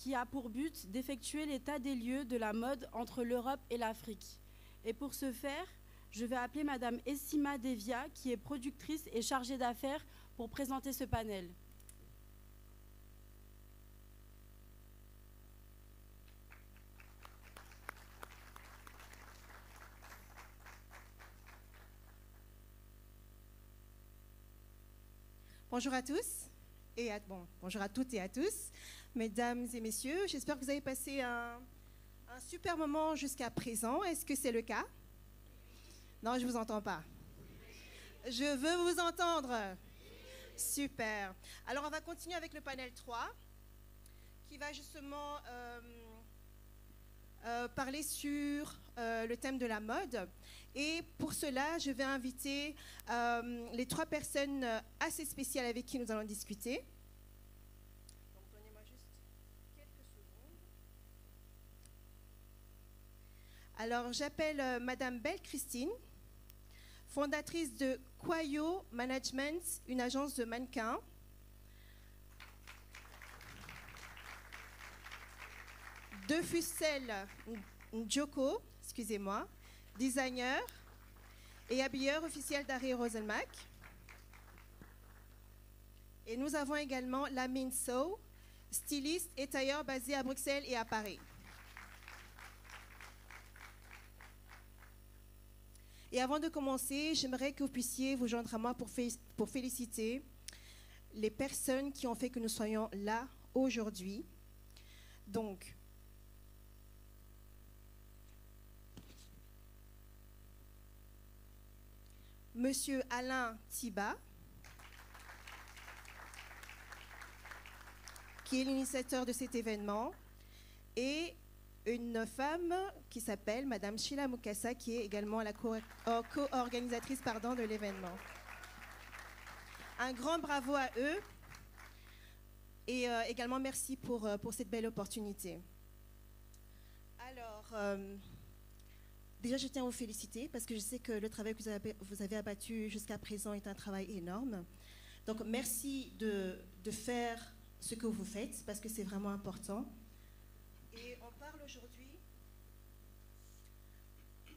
qui a pour but d'effectuer l'état des lieux de la mode entre l'Europe et l'Afrique. Et pour ce faire, je vais appeler Madame Essima Devia, qui est productrice et chargée d'affaires, pour présenter ce panel. Bonjour à tous, bonjour à toutes et à tous, mesdames et messieurs. J'espère que vous avez passé un super moment jusqu'à présent. Est-ce que c'est le cas? Non, je ne vous entends pas. Je veux vous entendre. Super. Alors, on va continuer avec le panel 3, qui va justement parler sur le thème de la mode. Et pour cela, je vais inviter les 3 personnes assez spéciales avec qui nous allons discuter. Donc, donnez-moi juste quelques secondes. Alors, j'appelle Madame Belle Christine, fondatrice de Kwayo Management, une agence de mannequins. De Fustel Njoko, excusez-moi, designer et habilleur officiel d'Harry Roselmack. Et nous avons également Lamine Sow, styliste et tailleur basé à Bruxelles et à Paris. Et avant de commencer, j'aimerais que vous puissiez vous joindre à moi pour féliciter les personnes qui ont fait que nous soyons là aujourd'hui. Donc, Monsieur Alain Thiba, qui est l'initiateur de cet événement, et une femme qui s'appelle Madame Sheila Mukasa, qui est également la co-organisatrice de l'événement. Un grand bravo à eux et également merci pour cette belle opportunité. Alors, déjà, je tiens à vous féliciter parce que je sais que le travail que vous avez abattu jusqu'à présent est un travail énorme. Donc, merci de faire ce que vous faites parce que c'est vraiment important. Et on parle aujourd'hui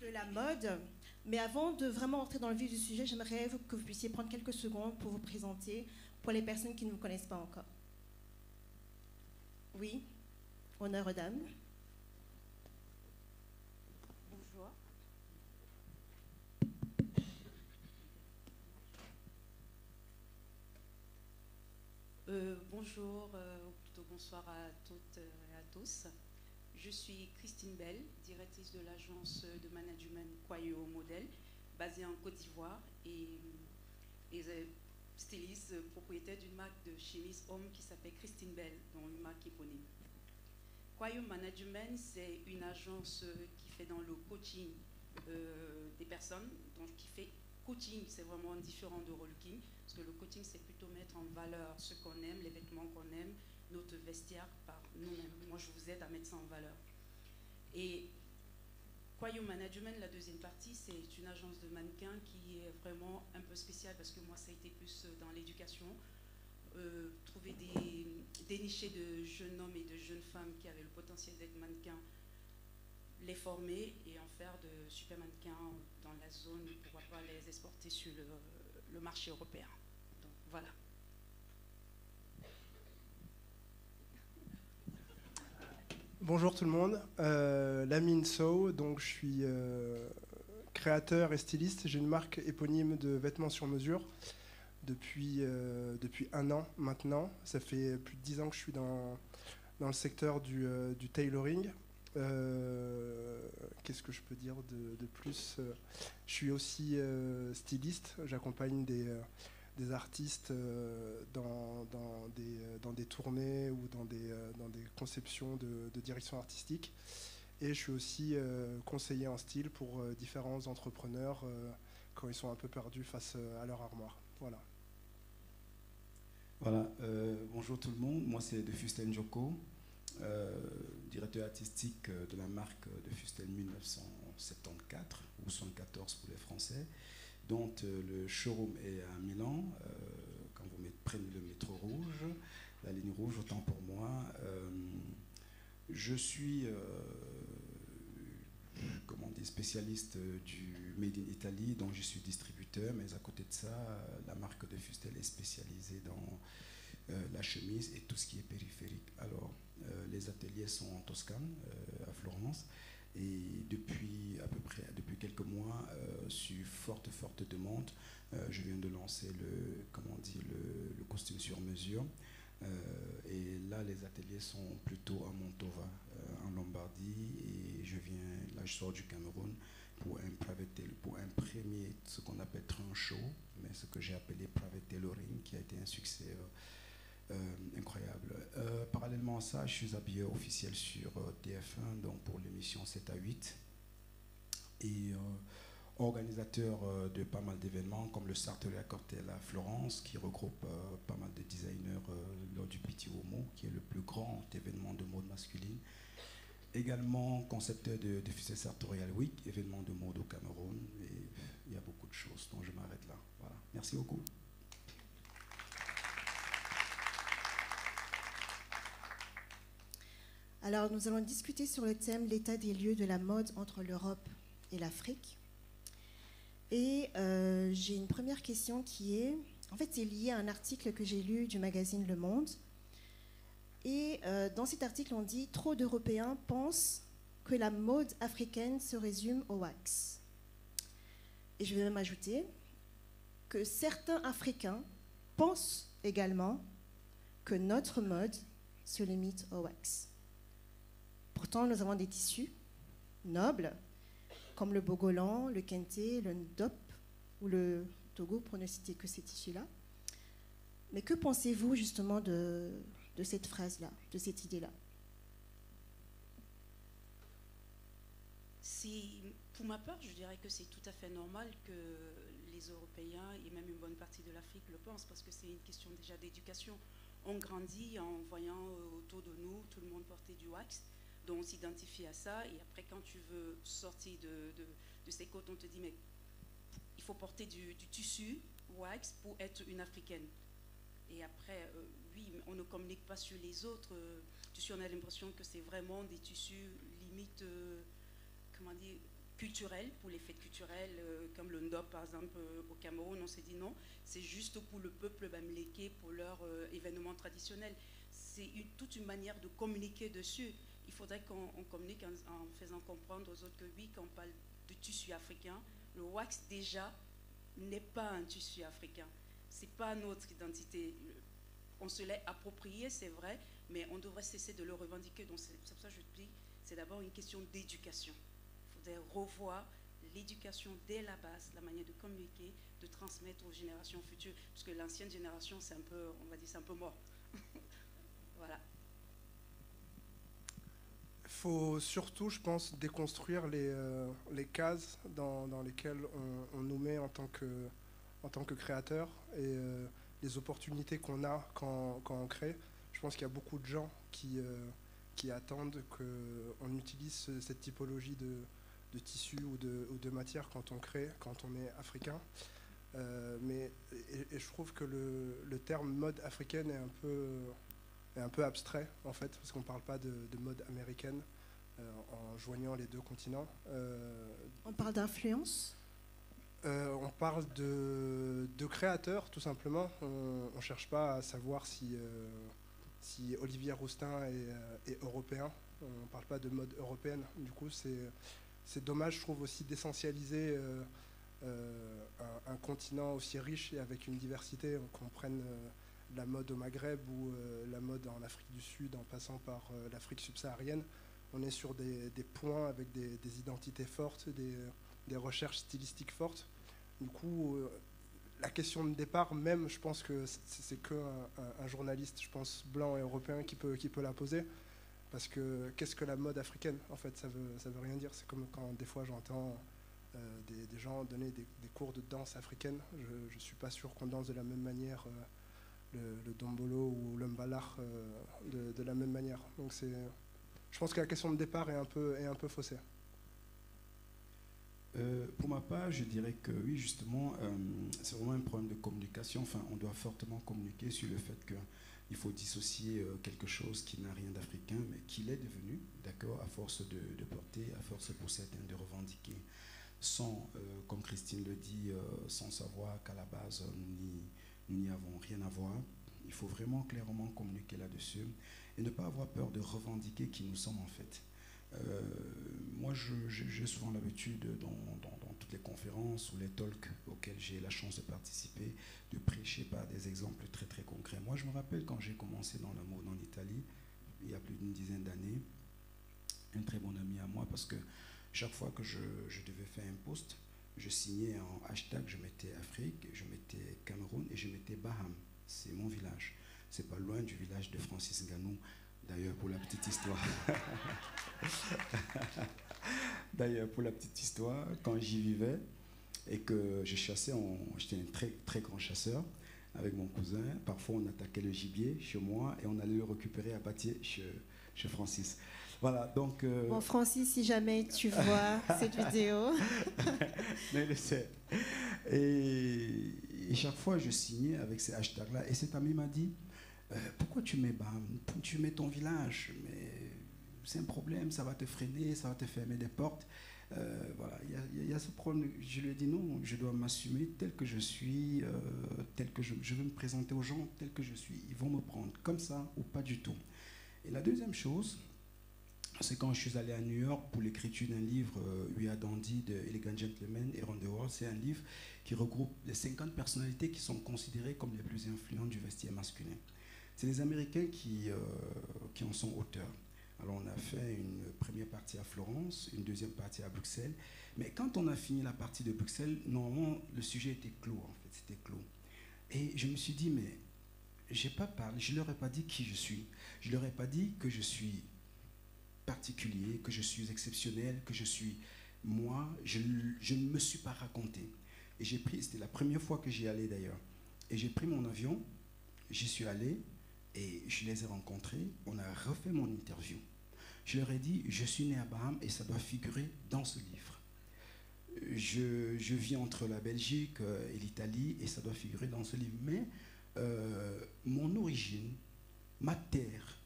de la mode. Mais avant de vraiment entrer dans le vif du sujet, j'aimerais que vous puissiez prendre quelques secondes pour vous présenter pour les personnes qui ne vous connaissent pas encore. Oui, honneur aux dames. Bonjour. Bonjour, ou plutôt bonsoir à toutes et à tous. Je suis Christine Bell, directrice de l'agence de management Kwayo Model, basée en Côte d'Ivoire et styliste, propriétaire d'une marque de chemise homme qui s'appelle Christine Bell, dont une marque éponyme. Kwayo Management, c'est une agence qui fait dans le coaching des personnes, donc qui fait coaching, c'est vraiment différent de relooking, parce que le coaching, c'est plutôt mettre en valeur ce qu'on aime, les vêtements qu'on aime, notre vestiaire par nous-mêmes. Moi, je vous aide à mettre ça en valeur. Et Kwayo Management, la deuxième partie, c'est une agence de mannequins qui est vraiment un peu spéciale, parce que moi, ça a été plus dans l'éducation. Trouver dénicher de jeunes hommes et de jeunes femmes qui avaient le potentiel d'être mannequins, les former et en faire de super mannequins dans la zone, pourquoi pas les exporter sur le marché européen. Donc voilà. Bonjour tout le monde, Lamine Sow, donc je suis créateur et styliste. J'ai une marque éponyme de vêtements sur mesure depuis 1 an maintenant. Ça fait plus de 10 ans que je suis dans le secteur du tailoring. Qu'est-ce que je peux dire de plus? Je suis aussi styliste, j'accompagne des artistes dans des tournées ou dans des conceptions de direction artistique. Et je suis aussi conseiller en style pour différents entrepreneurs quand ils sont un peu perdus face à leur armoire. Voilà. Voilà, bonjour tout le monde, moi c'est de Fustel Njoko, directeur artistique de la marque de Fustel 1974, ou 74 pour les Français, dont le showroom est à Milan. Quand vous prenez le métro rouge, la ligne rouge, autant pour moi, je suis comment dire, spécialiste du Made in Italy, dont je suis distributeur, mais à côté de ça, la marque de Fustel est spécialisée dans la chemise et tout ce qui est périphérique. Alors, les ateliers sont en Toscane, à Florence, et depuis à peu près depuis quelques mois, sur forte demande, je viens de lancer le costume sur mesure. Et là, les ateliers sont plutôt à Montova, en Lombardie, et je sors du Cameroun pour imprimer ce qu'on appelle Trancho, mais ce que j'ai appelé private tailoring, qui a été un succès incroyable. Parallèlement à ça, je suis habilleur officiel sur TF1, donc pour l'émission 7 à 8, et organisateur de pas mal d'événements comme le Sartoria Cocktail à Florence, qui regroupe pas mal de designers lors du Petit Homo, qui est le plus grand événement de mode masculine. Également concepteur de Fustel Sartorial Week, événement de mode au Cameroun. Et il y a beaucoup de choses, donc je m'arrête là. Voilà. Merci beaucoup. Alors, nous allons discuter sur le thème l'état des lieux de la mode entre l'Europe et l'Afrique. Et j'ai une première question qui est, en fait, c'est lié à un article que j'ai lu du magazine Le Monde. Et dans cet article, on dit « Trop d'Européens pensent que la mode africaine se résume au wax ». Et je vais même ajouter que certains Africains pensent également que notre mode se limite au wax. Pourtant, nous avons des tissus nobles, comme le Bogolan, le Kenté, le Ndop ou le Togo, pour ne citer que ces tissus-là. Mais que pensez-vous justement de cette phrase-là, de cette idée-là? Pour ma part, je dirais que c'est tout à fait normal que les Européens et même une bonne partie de l'Afrique le pensent, parce que c'est une question déjà d'éducation. On grandit en voyant autour de nous tout le monde porter du wax, donc on s'identifie à ça, et après quand tu veux sortir de ces côtes, on te dit mais il faut porter du tissu wax pour être une Africaine. Et après, oui, on ne communique pas sur les autres tissus, on a l'impression que c'est vraiment des tissus limite, comment dire, culturels, pour les fêtes culturelles, comme le Ndop par exemple au Cameroun, on s'est dit non, c'est juste pour le peuple bamléké, pour leur événement traditionnel. C'est toute une manière de communiquer dessus. Il faudrait qu'on communique en faisant comprendre aux autres que oui, quand on parle de tissu africain, le wax déjà n'est pas un tissu africain. C'est pas notre identité. On se l'est approprié, c'est vrai, mais on devrait cesser de le revendiquer. Donc c'est pour ça que je dis, c'est d'abord une question d'éducation. Il faudrait revoir l'éducation dès la base, la manière de communiquer, de transmettre aux générations futures, parce que l'ancienne génération, c'est un peu, on va dire, c'est un peu mort. Voilà. Il faut surtout, je pense, déconstruire les cases dans lesquelles on nous met en tant que créateur, et les opportunités qu'on a quand on crée. Je pense qu'il y a beaucoup de gens qui attendent qu'on utilise cette typologie de tissu ou de matière quand on crée, quand on est africain. Et je trouve que le terme mode africaine est un peu abstrait, en fait, parce qu'on ne parle pas de mode américaine en joignant les deux continents. On parle d'influence ? On parle de créateurs, tout simplement. On ne cherche pas à savoir si Olivier Roustin est européen. On ne parle pas de mode européenne. Du coup, c'est dommage, je trouve, aussi d'essentialiser un continent aussi riche et avec une diversité, qu'on prenne la mode au Maghreb ou la mode en Afrique du Sud en passant par l'Afrique subsaharienne. On est sur des points avec des identités fortes, des recherches stylistiques fortes. Du coup, la question de départ, même, je pense que c'est qu'un journaliste, je pense, blanc et européen qui peut la poser. Parce que qu'est-ce que la mode africaine? En fait, ça veut rien dire. C'est comme quand des fois j'entends des gens donner des cours de danse africaine. Je ne suis pas sûr qu'on danse de la même manière le dombolo ou le mbalar de la même manière. Donc je pense que la question de départ est un peu faussée. Pour ma part, je dirais que oui, justement, c'est vraiment un problème de communication. Enfin, on doit fortement communiquer sur le fait qu'il il faut dissocier quelque chose qui n'a rien d'africain, mais qui l'est devenu, d'accord, à force de porter, à force pour certains de revendiquer, sans, comme Christine le dit, sans savoir qu'à la base, nous n'y avons rien à voir. Il faut vraiment clairement communiquer là-dessus et ne pas avoir peur de revendiquer qui nous sommes en fait. Moi, j'ai souvent l'habitude, dans toutes les conférences ou les talks auxquels j'ai la chance de participer, de prêcher par des exemples très très concrets. Moi, je me rappelle quand j'ai commencé dans la mode en Italie, il y a plus d'une dizaine d'années, un très bon ami à moi, parce que chaque fois que je devais faire un post, je signais en hashtag, je mettais Afrique, je mettais Cameroun et je mettais Baham. C'est mon village. C'est pas loin du village de Francis Ngannou. D'ailleurs, pour la petite histoire. D'ailleurs, pour la petite histoire, quand j'y vivais et que je chassais, j'étais un très, très grand chasseur avec mon cousin. Parfois, on attaquait le gibier chez moi et on allait le récupérer à Bâtier chez Francis. Voilà, donc... Bon, Francis, si jamais tu vois cette vidéo... Mais le sait. Et chaque fois, je signais avec ces hashtags-là. Et cet ami m'a dit, pourquoi tu mets BAM? Tu mets ton village, mais c'est un problème, ça va te freiner, ça va te fermer des portes. Voilà, il y a ce problème. Je lui ai dit non, je dois m'assumer tel que je suis, tel que je veux me présenter aux gens tel que je suis. Ils vont me prendre comme ça ou pas du tout. Et la deuxième chose, c'est quand je suis allé à New York pour l'écriture d'un livre, We Are Dandy, de Elegant Gentleman et Around the World. C'est un livre qui regroupe les 50 personnalités qui sont considérées comme les plus influentes du vestiaire masculin. C'est les Américains qui en sont auteurs. Alors on a fait une première partie à Florence, une deuxième partie à Bruxelles. Mais quand on a fini la partie de Bruxelles, normalement le sujet était clos, en fait, c'était clos. Et je me suis dit, mais j'ai pas parlé, je leur ai pas dit qui je suis. Je leur ai pas dit que je suis particulier, que je suis exceptionnel, que je suis moi. Je ne me suis pas raconté. Et j'ai pris, c'était la première fois que j'y allais d'ailleurs. Et j'ai pris mon avion, j'y suis allé et je les ai rencontrés. On a refait mon interview. Je leur ai dit, je suis né à Baham et ça doit figurer dans ce livre. Je vis entre la Belgique et l'Italie et ça doit figurer dans ce livre. Mais mon origine, ma terre,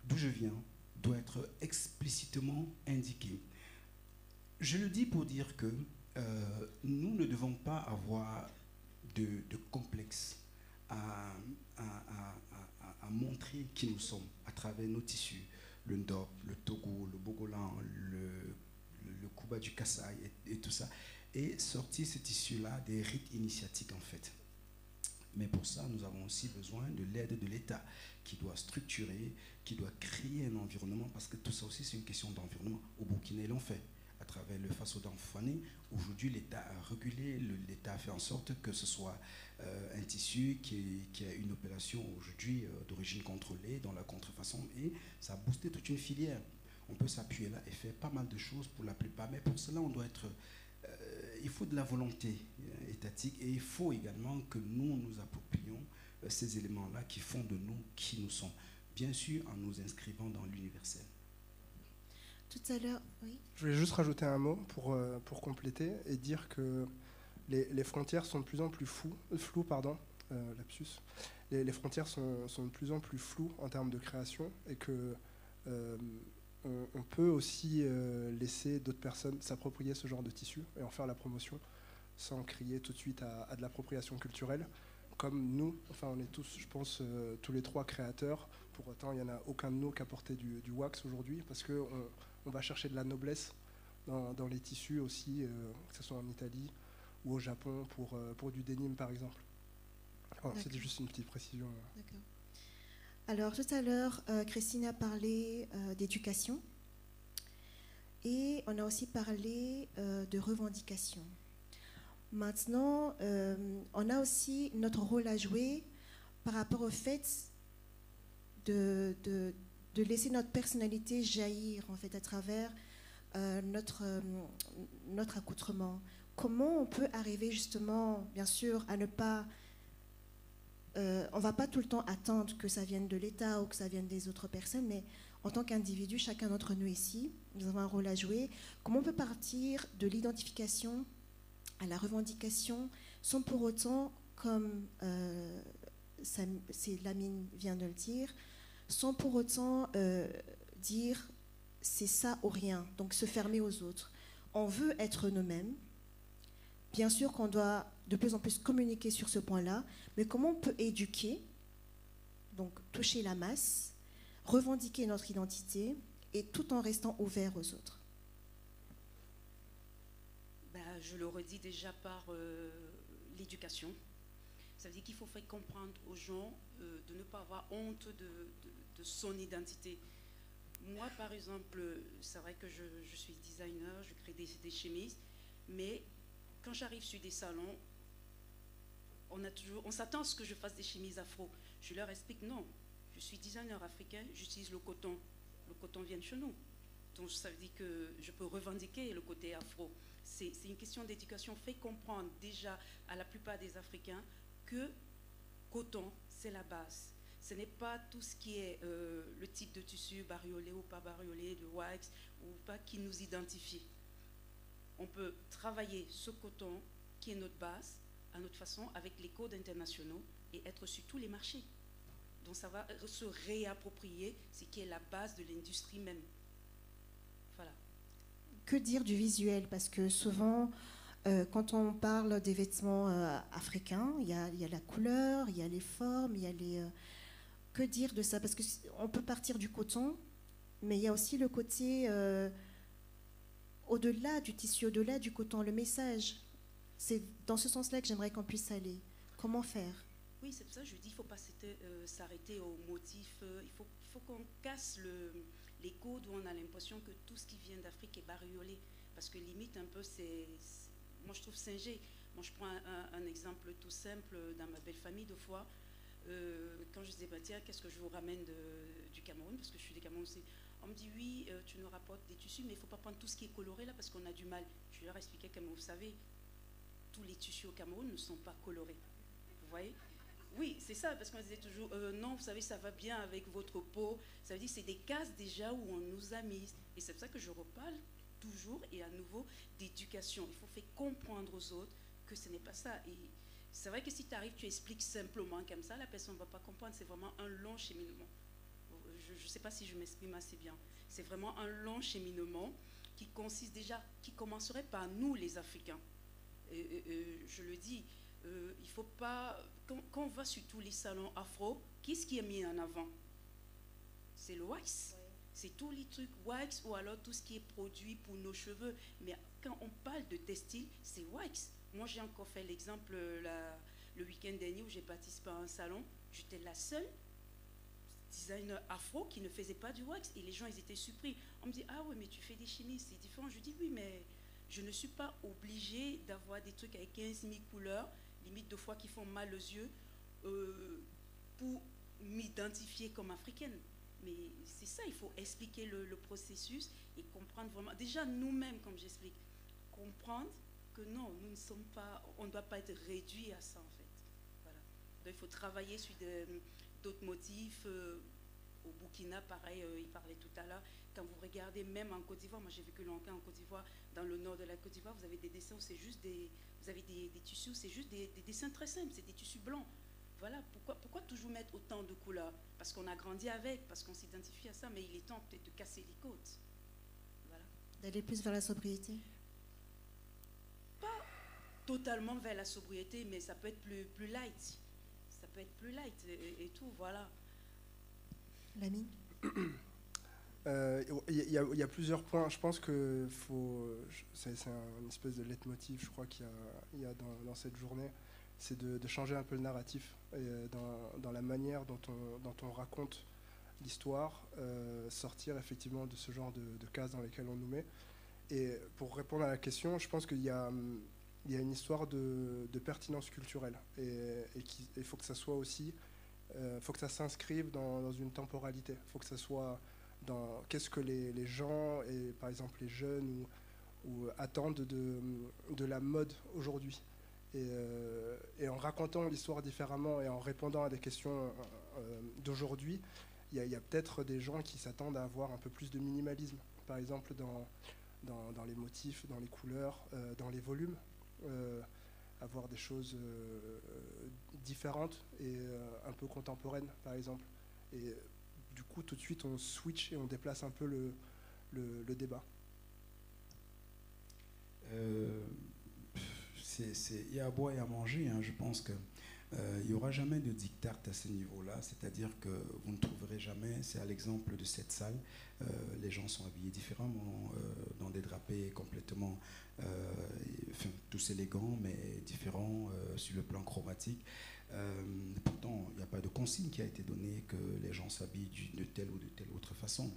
d'où je viens, doit être explicitement indiquée. Je le dis pour dire que nous ne devons pas avoir de complexe à montrer qui nous sommes à travers nos tissus, le Ndop, le Togo, le Bogolan, le Kuba du Kassai et tout ça, et sortir ces tissus-là des rites initiatiques en fait. Mais pour ça, nous avons aussi besoin de l'aide de l'État qui doit structurer, qui doit créer un environnement, parce que tout ça aussi c'est une question d'environnement. Au Burkina, ils l'ont fait à travers le Faso d'Anfouane. Aujourd'hui, l'État a régulé, l'État a fait en sorte que ce soit un tissu qui a une opération aujourd'hui d'origine contrôlée dans la contrefaçon, et ça a boosté toute une filière. On peut s'appuyer là et faire pas mal de choses pour la plupart, mais pour cela, on doit être... il faut de la volonté étatique et il faut également que nous nous approprions ces éléments-là qui font de nous qui nous sommes, bien sûr en nous inscrivant dans l'universel. Tout à l'heure, oui. Je voulais juste rajouter un mot pour compléter et dire que les frontières sont de plus en plus floues, pardon, lapsus. Les frontières sont de plus en plus floues en termes de création et que on peut aussi laisser d'autres personnes s'approprier ce genre de tissu et en faire la promotion sans crier tout de suite à de l'appropriation culturelle. Comme nous, enfin on est tous, je pense, tous les trois créateurs. Pour autant, il n'y en a aucun de nous qui a porté du wax aujourd'hui parce qu'on va chercher de la noblesse dans les tissus aussi, que ce soit en Italie ou au Japon pour du denim par exemple. Voilà, c'était juste une petite précision. D'accord. Alors tout à l'heure, Christine a parlé d'éducation et on a aussi parlé de revendication. Maintenant, on a aussi notre rôle à jouer par rapport au fait de laisser notre personnalité jaillir en fait à travers notre accoutrement. Comment on peut arriver justement, bien sûr, à ne pas... on ne va pas tout le temps attendre que ça vienne de l'État ou que ça vienne des autres personnes, mais en tant qu'individu, chacun d'entre nous ici, nous avons un rôle à jouer. Comment on peut partir de l'identification à la revendication sans pour autant comme Lamine vient de le dire, sans pour autant dire c'est ça ou rien, donc se fermer aux autres. On veut être nous-mêmes. Bien sûr qu'on doit de plus en plus communiquer sur ce point-là, mais comment on peut éduquer, donc toucher la masse, revendiquer notre identité, et tout en restant ouvert aux autres? Je le redis déjà par l'éducation. Ça veut dire qu'il faut faire comprendre aux gens de ne pas avoir honte de son identité. Moi, par exemple, c'est vrai que je suis designer, je crée des chemises, mais quand j'arrive sur des salons, on s'attend à ce que je fasse des chemises afro. Je leur explique non, je suis designer africain, j'utilise le coton. Le coton vient de chez nous. Donc ça veut dire que je peux revendiquer le côté afro. C'est une question d'éducation. Fait comprendre déjà à la plupart des Africains que coton, c'est la base. Ce n'est pas tout ce qui est le type de tissu, bariolé ou pas bariolé, de wax ou pas, qui nous identifie. On peut travailler ce coton qui est notre base, à notre façon, avec les codes internationaux et être sur tous les marchés. Donc ça va se réapproprier ce qui est la base de l'industrie même. Voilà. Que dire du visuel? Parce que souvent, quand on parle des vêtements africains, il y a la couleur, il y a les formes, il y a les... que dire de ça? Parce qu'on peut partir du coton, mais il y a aussi le côté au-delà du tissu, au-delà du coton, le message. C'est dans ce sens-là que j'aimerais qu'on puisse aller. Comment faire? Oui, c'est pour ça que je dis qu'il ne faut pas s'arrêter aux motifs. Il faut qu'on casse les codes où on a l'impression que tout ce qui vient d'Afrique est bariolé. Parce que limite, un peu, moi je trouve singé. Moi je prends un exemple tout simple dans ma belle famille de fois. Quand je disais, bah, tiens, qu'est-ce que je vous ramène du Cameroun, parce que je suis du Cameroun aussi. On me dit, oui, tu nous rapportes des tissus, mais il ne faut pas prendre tout ce qui est coloré là, parce qu'on a du mal. Je leur expliquais, comme vous savez, tous les tissus au Cameroun ne sont pas colorés. Vous voyez? Oui, c'est ça, parce qu'on disait toujours, non, vous savez, ça va bien avec votre peau. Ça veut dire que c'est des cases déjà où on nous a mises. Et c'est pour ça que je reparle toujours et à nouveau d'éducation. Il faut faire comprendre aux autres que ce n'est pas ça. Et c'est vrai que si tu arrives, tu expliques simplement comme ça, la personne ne va pas comprendre. C'est vraiment un long cheminement. Je ne sais pas si je m'exprime assez bien. C'est vraiment un long cheminement qui consiste déjà, qui commencerait par nous, les Africains. Je le dis, il ne faut pas... Quand on va sur tous les salons afro, qu'est-ce qui est mis en avant? C'est le wax. Oui. C'est tous les trucs wax ou alors tout ce qui est produit pour nos cheveux. Mais quand on parle de textile, c'est wax. Moi, j'ai encore fait l'exemple le week-end dernier où j'ai participé à un salon. J'étais la seule designer afro qui ne faisait pas du wax. Et les gens, ils étaient surpris. On me dit, ah oui, mais tu fais des chemises, c'est différent. Je dis, oui, mais je ne suis pas obligée d'avoir des trucs avec 15 000 couleurs, limite de fois qui font mal aux yeux, pour m'identifier comme africaine. Mais c'est ça, il faut expliquer le processus et comprendre vraiment. Déjà, nous-mêmes, comme j'explique, comprendre que non, nous ne sommes pas, on ne doit pas être réduit à ça, en fait. Voilà. Donc, il faut travailler sur d'autres motifs. Au Burkina, pareil, il parlait tout à l'heure. Quand vous regardez, même en Côte d'Ivoire, moi j'ai vécu longtemps en Côte d'Ivoire, dans le nord de la Côte d'Ivoire, vous avez des dessins où c'est juste vous avez des tissus où c'est juste des dessins très simples, c'est des tissus blancs. Voilà, pourquoi toujours mettre autant de couleurs? Parce qu'on a grandi avec, parce qu'on s'identifie à ça, mais il est temps peut-être de casser les côtes. Voilà. D'aller plus vers la sobriété? Pas totalement vers la sobriété, mais ça peut être plus light. Ça peut être plus light et tout, voilà. Lamine? Il y a plusieurs points. Je pense que c'est une espèce de leitmotiv, je crois, qu'il y a dans cette journée. C'est de changer un peu le narratif dans la manière dont on raconte l'histoire, sortir effectivement de ce genre de cases dans lesquelles on nous met. Et pour répondre à la question, je pense qu'il y a une histoire de pertinence culturelle. Et il faut que ça soit aussi, faut que ça s'inscrive dans une temporalité. Il faut que ça soit dans qu'est-ce que les gens, et par exemple les jeunes, ou attendent de la mode aujourd'hui. Et en racontant l'histoire différemment et en répondant à des questions d'aujourd'hui, il y a peut-être des gens qui s'attendent à avoir un peu plus de minimalisme, par exemple dans les motifs, dans les couleurs, dans les volumes. avoir des choses différentes et un peu contemporaines, par exemple. Et du coup, tout de suite, on switch et on déplace un peu le débat. Il y a à boire et à manger, hein. Je pense que il n'y aura jamais de diktat à ce niveau-là, c'est-à-dire que vous ne trouverez jamais, c'est à l'exemple de cette salle, les gens sont habillés différemment, dans des drapés complètement, enfin, tous élégants, mais différents sur le plan chromatique. Pourtant, il n'y a pas de consigne qui a été donnée que les gens s'habillent de telle ou de telle autre façon.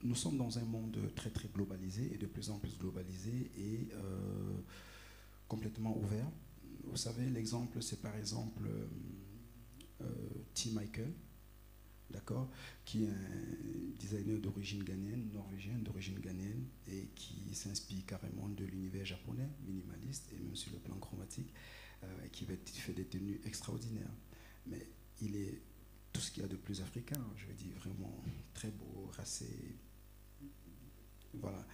Nous sommes dans un monde très très globalisé et de plus en plus globalisé et complètement ouvert. Vous savez, l'exemple, c'est par exemple T. Michael, d'accord, qui est un designer d'origine ghanéenne, norvégien d'origine ghanéenne, et qui s'inspire carrément de l'univers japonais, minimaliste, et même sur le plan chromatique, qui fait des tenues extraordinaires. Mais il est tout ce qu'il y a de plus africain, je veux dire, vraiment très beau, racé, voilà.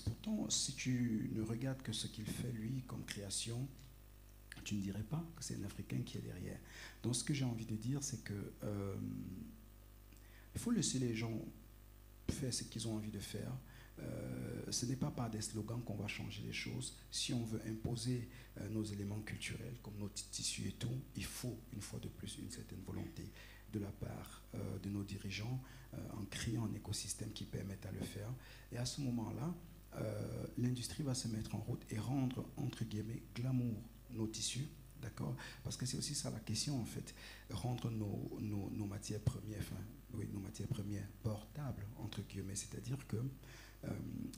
Pourtant, si tu ne regardes que ce qu'il fait, lui, comme création, tu ne dirais pas que c'est un Africain qui est derrière. Donc, ce que j'ai envie de dire, c'est que il faut laisser les gens faire ce qu'ils ont envie de faire. Ce n'est pas par des slogans qu'on va changer les choses. Si on veut imposer nos éléments culturels, comme nos tissus et tout, il faut, une fois de plus, une certaine volonté de la part de nos dirigeants en créant un écosystème qui permette à le faire. Et à ce moment-là, l'industrie va se mettre en route et rendre, entre guillemets, glamour nos tissus, d'accord? Parce que c'est aussi ça la question, en fait. Rendre nos matières premières, enfin, oui, nos matières premières portables, entre guillemets. C'est-à-dire que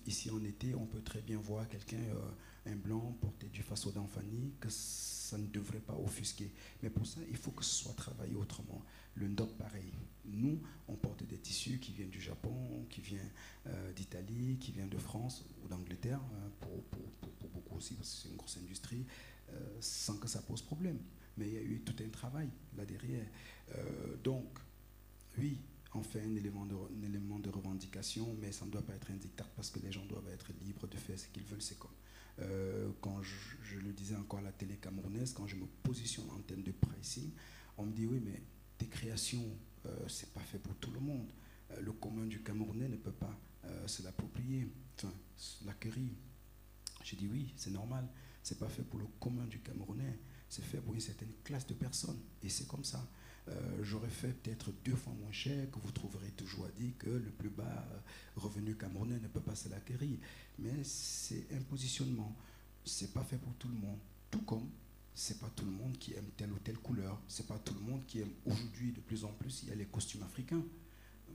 ici en été, on peut très bien voir quelqu'un, un blanc, porter du faso d'Anfani, que ça ne devrait pas offusquer. Mais pour ça, il faut que ce soit travaillé autrement. Le ndok, pareil. Nous, on porte des tissus qui viennent du Japon, qui viennent d'Italie, qui viennent de France ou d'Angleterre, pour beaucoup aussi, parce que c'est une grosse industrie, sans que ça pose problème. Mais il y a eu tout un travail là derrière. Donc, oui, on fait un élément de revendication, mais ça ne doit pas être un diktat parce que les gens doivent être libres de faire ce qu'ils veulent. C'est comme quand je le disais encore à la télé camerounaise, quand je me positionne en termes de pricing, on me dit oui, mais tes créations, c'est pas fait pour tout le monde. Le commun du Camerounais ne peut pas se l'approprier, enfin, l'acquérir. J'ai dit oui, c'est normal. C'est pas fait pour le commun du Camerounais, c'est fait pour une certaine classe de personnes. Et c'est comme ça. J'aurais fait peut-être 2 fois moins cher, que vous trouverez toujours à dire que le plus bas revenu camerounais ne peut pas se l'acquérir. Mais c'est un positionnement. C'est pas fait pour tout le monde. Tout comme c'est pas tout le monde qui aime telle ou telle couleur. C'est pas tout le monde qui aime aujourd'hui, de plus en plus, il y a les costumes africains.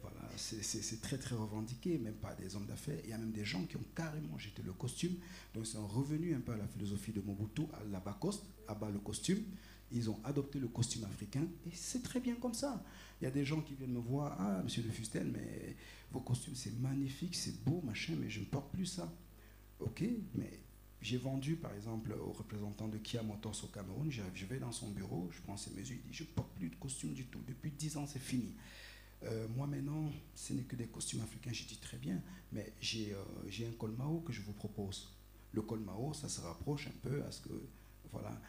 Voilà, c'est très très revendiqué, même par des hommes d'affaires. Il y a même des gens qui ont carrément jeté le costume. Donc ils sont revenus un peu à la philosophie de Mobutu, à la Bacoste, à bas le costume. Ils ont adopté le costume africain et c'est très bien comme ça. Il y a des gens qui viennent me voir, ah, monsieur de Fustel, mais vos costumes c'est magnifique, c'est beau, machin, mais je ne porte plus ça. Ok, mais j'ai vendu par exemple au représentant de Kia Motors au Cameroun, je vais dans son bureau, je prends ses mesures, il dit je ne porte plus de costume du tout, depuis 10 ans c'est fini. Moi maintenant, ce n'est que des costumes africains, j'ai dit très bien, mais j'ai un col Mao que je vous propose. Le col Mao, ça se rapproche un peu à ce que, voilà,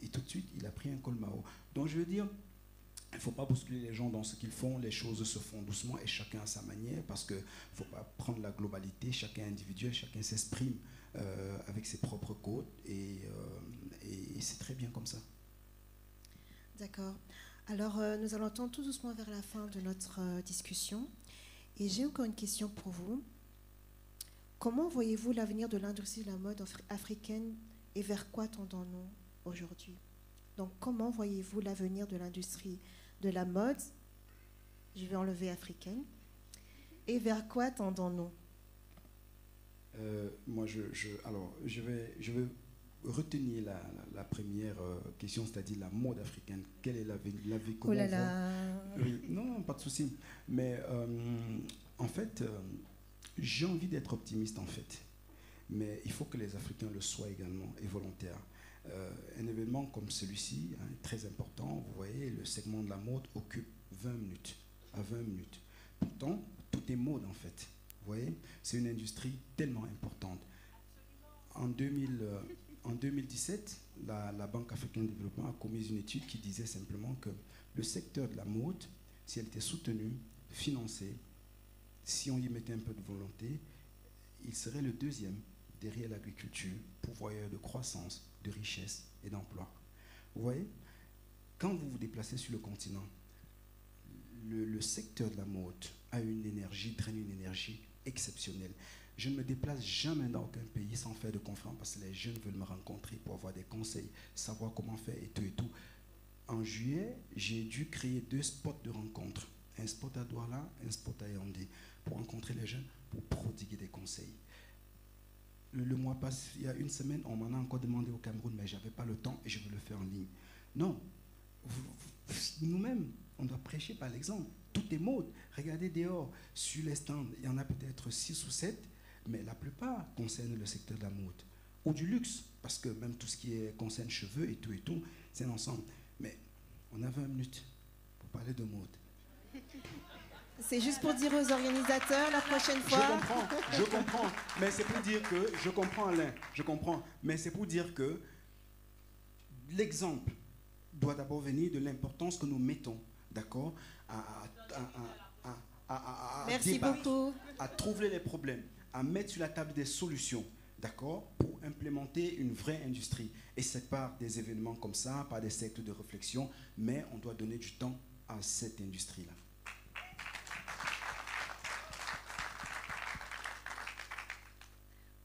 et tout de suite, il a pris un col Mao. Donc je veux dire, il ne faut pas bousculer les gens dans ce qu'ils font, les choses se font doucement et chacun à sa manière, parce qu'il ne faut pas prendre la globalité, chacun individuel, chacun s'exprime avec ses propres codes, et c'est très bien comme ça. D'accord. Alors, nous allons tendre tout doucement vers la fin de notre discussion. Et j'ai encore une question pour vous. Comment voyez-vous l'avenir de l'industrie de la mode africaine et vers quoi tendons-nous aujourd'hui? Donc, comment voyez-vous l'avenir de l'industrie de la mode, je vais enlever africaine, et vers quoi tendons-nous? Moi, je vais retenir la première question, c'est-à-dire la mode africaine. Quelle est l'avenir? Oh là là. Oui, non, pas de souci. Mais en fait, j'ai envie d'être optimiste, en fait. Mais il faut que les Africains le soient également, et volontaires. Un événement comme celui-ci est très important. Vous voyez, le segment de la mode occupe 20 minutes, à 20 minutes. Pourtant, tout est mode, en fait. Vous voyez, c'est une industrie tellement importante. en 2017, la Banque africaine de développement a commis une étude qui disait simplement que le secteur de la mode, si elle était soutenue, financée, si on y mettait un peu de volonté, il serait le deuxième derrière l'agriculture, pourvoyeur de croissance, de richesse et d'emploi. Vous voyez, quand vous vous déplacez sur le continent, le secteur de la mode a une énergie, draine une énergie exceptionnelle. Je ne me déplace jamais dans aucun pays sans faire de conférence parce que les jeunes veulent me rencontrer pour avoir des conseils, savoir comment faire et tout et tout. En juillet, j'ai dû créer 2 spots de rencontre. Un spot à Douala, un spot à Yaoundé, pour rencontrer les jeunes, pour prodiguer des conseils. Le mois passé, il y a une semaine, on m'en a encore demandé au Cameroun, mais je n'avais pas le temps et je veux le faire en ligne. Non, nous-mêmes, on doit prêcher par l'exemple. Tout est mode. Regardez dehors, sur les stands, il y en a peut-être 6 ou 7, mais la plupart concernent le secteur de la mode. Ou du luxe, parce que même tout ce qui concerne cheveux et tout, c'est un ensemble. Mais on a 20 minutes pour parler de mode. C'est juste pour dire aux organisateurs la prochaine fois. Je comprends, mais c'est pour dire que, je comprends Alain, je comprends, mais c'est pour dire que l'exemple doit d'abord venir de l'importance que nous mettons, d'accord, Merci débattre, beaucoup. à trouver les problèmes, à mettre sur la table des solutions, d'accord, pour implémenter une vraie industrie. Et c'est par des événements comme ça, par des cercles de réflexion, mais on doit donner du temps à cette industrie-là.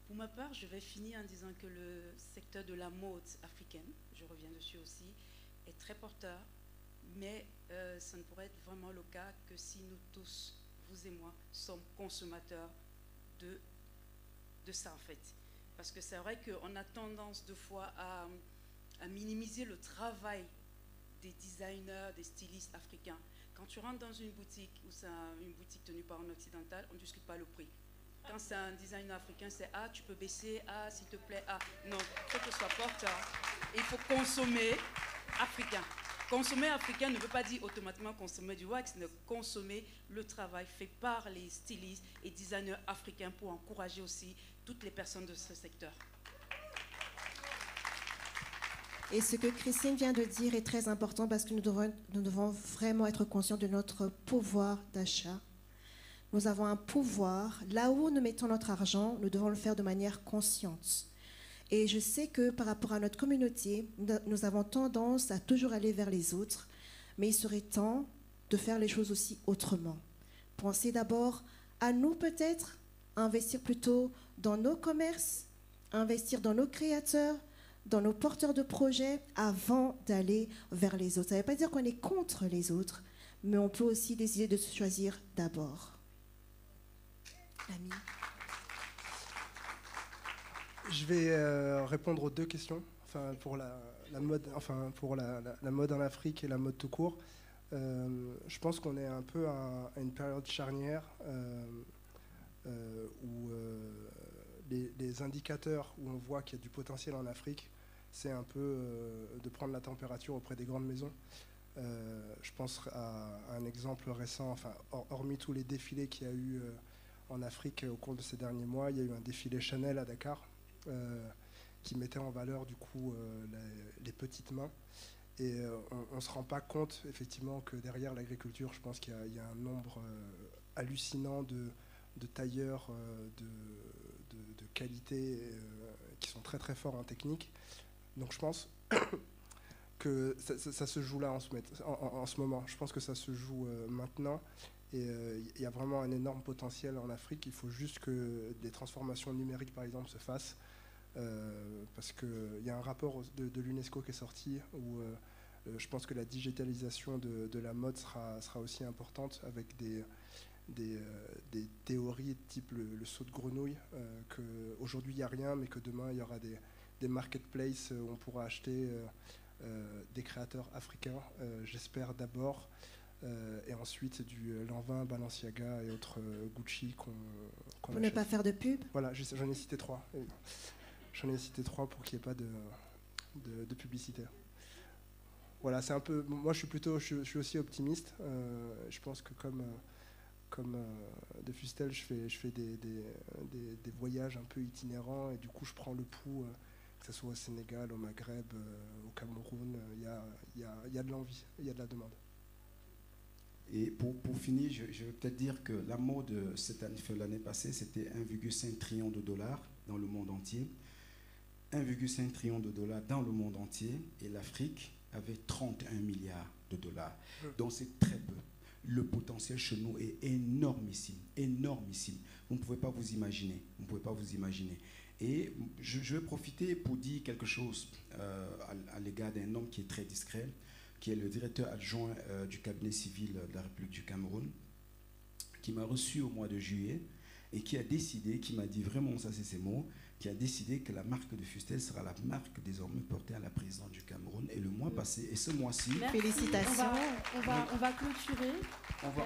Pour ma part, je vais finir en disant que le secteur de la mode africaine, je reviens dessus aussi, est très porteur, mais ça ne pourrait être vraiment le cas que si nous tous, vous et moi, sommes consommateurs de ça en fait. Parce que c'est vrai qu'on a tendance deux fois à minimiser le travail des designers, des stylistes africains. Quand tu rentres dans une boutique, ou c'est une boutique tenue par un occidental, on ne discute pas le prix. Quand c'est un designer africain, c'est « Ah, tu peux baisser, ah, s'il te plaît, ah ». Non, il faut que ce soit porteur. Et il faut consommer africain. Consommer africain ne veut pas dire automatiquement consommer du wax, mais consommer le travail fait par les stylistes et designers africains pour encourager aussi toutes les personnes de ce secteur. Et ce que Christine vient de dire est très important parce que nous devons vraiment être conscients de notre pouvoir d'achat. Nous avons un pouvoir. Là où nous mettons notre argent, nous devons le faire de manière consciente. Et je sais que par rapport à notre communauté, nous avons tendance à toujours aller vers les autres, mais il serait temps de faire les choses aussi autrement. Pensez d'abord à nous peut-être, investir plutôt dans nos commerces, investir dans nos créateurs, dans nos porteurs de projets avant d'aller vers les autres. Ça ne veut pas dire qu'on est contre les autres, mais on peut aussi décider de se choisir d'abord. L'ami. Je vais répondre aux 2 questions, enfin pour la mode, enfin pour la mode en Afrique et la mode tout court. Je pense qu'on est un peu à une période charnière où les indicateurs où on voit qu'il y a du potentiel en Afrique, c'est un peu de prendre la température auprès des grandes maisons. Je pense à un exemple récent, enfin hormis tous les défilés qu'il y a eu en Afrique au cours de ces derniers mois, il y a eu un défilé Chanel à Dakar qui mettait en valeur du coup les petites mains. Et on ne se rend pas compte effectivement que derrière l'agriculture, je pense qu'il y a un nombre hallucinant de tailleurs de qualité qui sont très très forts en technique. Donc je pense que ça se joue là en ce moment. Je pense que ça se joue maintenant. Et il y a vraiment un énorme potentiel en Afrique. Il faut juste que des transformations numériques, par exemple, se fassent. Parce qu'il y a un rapport de l'UNESCO qui est sorti où je pense que la digitalisation de la mode sera aussi importante avec des théories type le saut de grenouille, qu'aujourd'hui il n'y a rien, mais que demain il y aura des marketplaces où on pourra acheter des créateurs africains, j'espère d'abord. Et ensuite du Lanvin, Balenciaga et autres Gucci qu'on Pour ne pas faire de pub. Voilà, j'en ai cité 3. J'en ai cité 3 pour qu'il n'y ait pas de publicité. Voilà, c'est un peu. Moi, je suis aussi optimiste. Je pense que comme Fustel, je fais des voyages un peu itinérants et du coup je prends le pouls, que ce soit au Sénégal, au Maghreb, au Cameroun. Il y a de l'envie, il y a de la demande. Et pour finir, je vais peut-être dire que la mode cette année, l'année passée, c'était 1,5 trillion de dollars dans le monde entier. 1,5 trillion de dollars dans le monde entier, et l'Afrique avait 31 milliards de dollars. Donc c'est très peu. Le potentiel chez nous est énormissime, énormissime. Vous ne pouvez pas vous imaginer. Vous ne pouvez pas vous imaginer. Et je vais profiter pour dire quelque chose à l'égard d'un homme qui est très discret, qui est le directeur adjoint du cabinet civil de la République du Cameroun, qui m'a reçu au mois de juillet et qui a décidé, qui m'a dit vraiment, ça c'est ses mots, qui a décidé que la marque de Fustel sera la marque désormais portée à la présidente du Cameroun. Et le mois passé, et ce mois-ci... Félicitations. On va clôturer.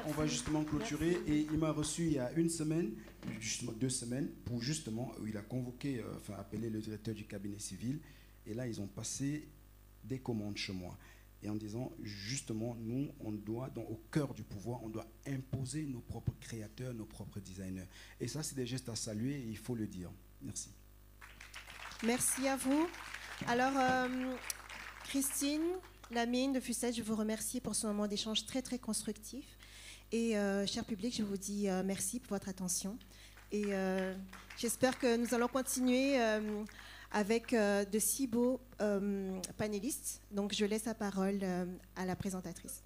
On va justement clôturer. Merci. Et il m'a reçu il y a une semaine, justement 2 semaines, pour justement, il a convoqué, appelé le directeur du cabinet civil. Et là, ils ont passé des commandes chez moi. Et en disant, justement, nous, on doit, au cœur du pouvoir, on doit imposer nos propres créateurs, nos propres designers. Et ça, c'est des gestes à saluer et il faut le dire. Merci. Merci à vous. Alors, Christine, Lamine de Fustel, je vous remercie pour ce moment d'échange très, très constructif. Et, cher public, je vous dis merci pour votre attention. Et j'espère que nous allons continuer avec de si beaux panélistes. Donc, je laisse la parole à la présentatrice.